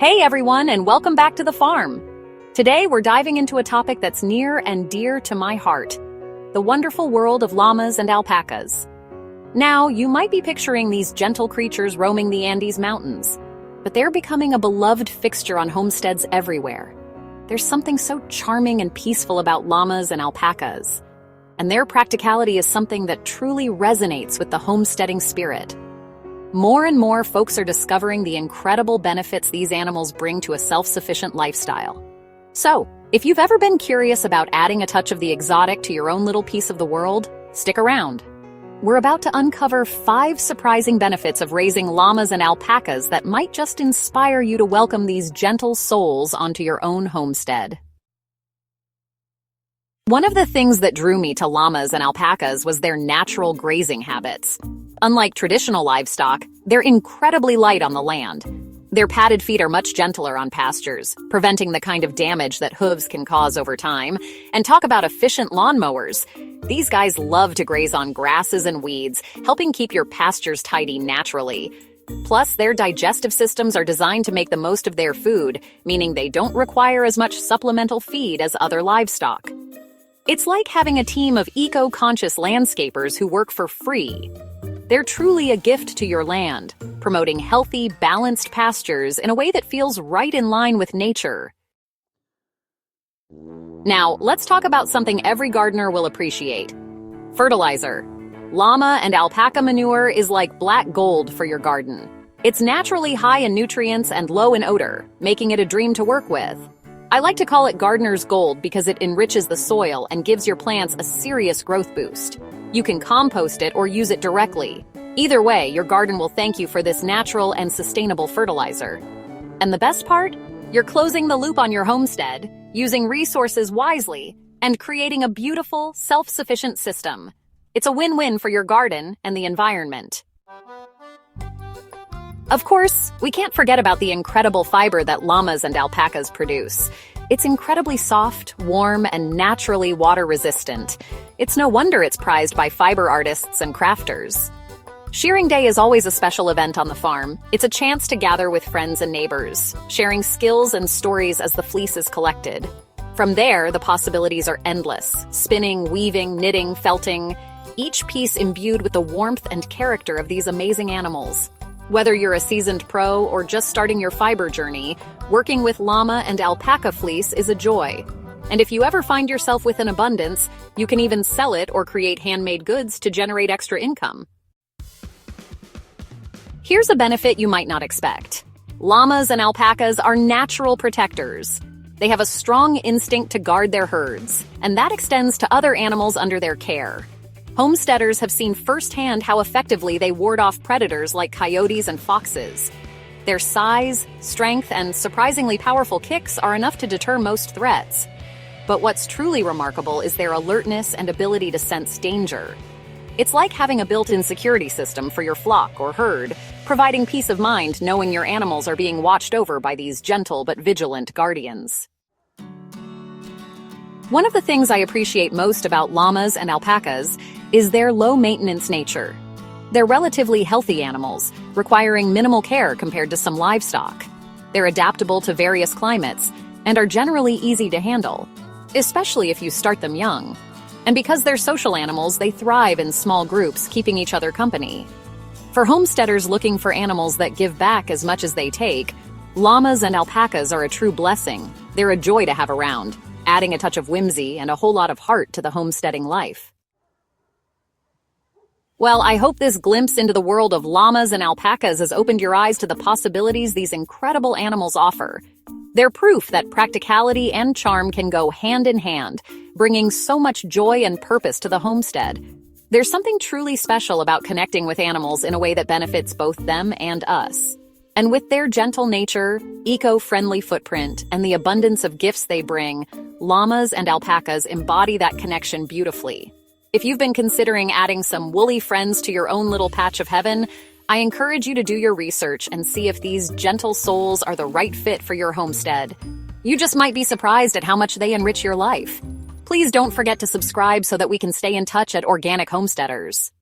Hey everyone, and welcome back to the farm. Today we're diving into a topic that's near and dear to my heart, the wonderful world of llamas and alpacas. Now, you might be picturing these gentle creatures roaming the Andes Mountains, but they're becoming a beloved fixture on homesteads everywhere. There's something so charming and peaceful about llamas and alpacas, and their practicality is something that truly resonates with the homesteading spirit. More and more folks are discovering the incredible benefits these animals bring to a self-sufficient lifestyle. So, if you've ever been curious about adding a touch of the exotic to your own little piece of the world, stick around. We're about to uncover 5 surprising benefits of raising llamas and alpacas that might just inspire you to welcome these gentle souls onto your own homestead. One of the things that drew me to llamas and alpacas was their natural grazing habits. Unlike traditional livestock, they're incredibly light on the land. Their padded feet are much gentler on pastures, preventing the kind of damage that hooves can cause over time. And talk about efficient lawnmowers. These guys love to graze on grasses and weeds, helping keep your pastures tidy naturally. Plus, their digestive systems are designed to make the most of their food, meaning they don't require as much supplemental feed as other livestock. It's like having a team of eco-conscious landscapers who work for free. They're truly a gift to your land, promoting healthy, balanced pastures in a way that feels right in line with nature. Now, let's talk about something every gardener will appreciate: fertilizer. Llama and alpaca manure is like black gold for your garden. It's naturally high in nutrients and low in odor, making it a dream to work with. I like to call it gardener's gold because it enriches the soil and gives your plants a serious growth boost. You can compost it or use it directly. Either way, your garden will thank you for this natural and sustainable fertilizer. And the best part? You're closing the loop on your homestead, using resources wisely, and creating a beautiful, self-sufficient system. It's a win-win for your garden and the environment. Of course, we can't forget about the incredible fiber that llamas and alpacas produce. It's incredibly soft, warm, and naturally water-resistant. It's no wonder it's prized by fiber artists and crafters. Shearing day is always a special event on the farm. It's a chance to gather with friends and neighbors, sharing skills and stories as the fleece is collected. From there, the possibilities are endless: spinning, weaving, knitting, felting, each piece imbued with the warmth and character of these amazing animals. Whether you're a seasoned pro or just starting your fiber journey, working with llama and alpaca fleece is a joy. And if you ever find yourself with an abundance, you can even sell it or create handmade goods to generate extra income. Here's a benefit you might not expect. Llamas and alpacas are natural protectors. They have a strong instinct to guard their herds, and that extends to other animals under their care. Homesteaders have seen firsthand how effectively they ward off predators like coyotes and foxes. Their size, strength, and surprisingly powerful kicks are enough to deter most threats. But what's truly remarkable is their alertness and ability to sense danger. It's like having a built-in security system for your flock or herd, providing peace of mind knowing your animals are being watched over by these gentle but vigilant guardians. One of the things I appreciate most about llamas and alpacas is their low-maintenance nature. They're relatively healthy animals, requiring minimal care compared to some livestock. They're adaptable to various climates and are generally easy to handle, especially if you start them young. And because they're social animals, they thrive in small groups, keeping each other company. For homesteaders looking for animals that give back as much as they take, llamas and alpacas are a true blessing. They're a joy to have around, adding a touch of whimsy and a whole lot of heart to the homesteading life. Well, I hope this glimpse into the world of llamas and alpacas has opened your eyes to the possibilities these incredible animals offer. They're proof that practicality and charm can go hand in hand, bringing so much joy and purpose to the homestead. There's something truly special about connecting with animals in a way that benefits both them and us. And with their gentle nature, eco-friendly footprint, and the abundance of gifts they bring, llamas and alpacas embody that connection beautifully. If you've been considering adding some woolly friends to your own little patch of heaven, I encourage you to do your research and see if these gentle souls are the right fit for your homestead. You just might be surprised at how much they enrich your life. Please don't forget to subscribe so that we can stay in touch at Organic Homesteaders.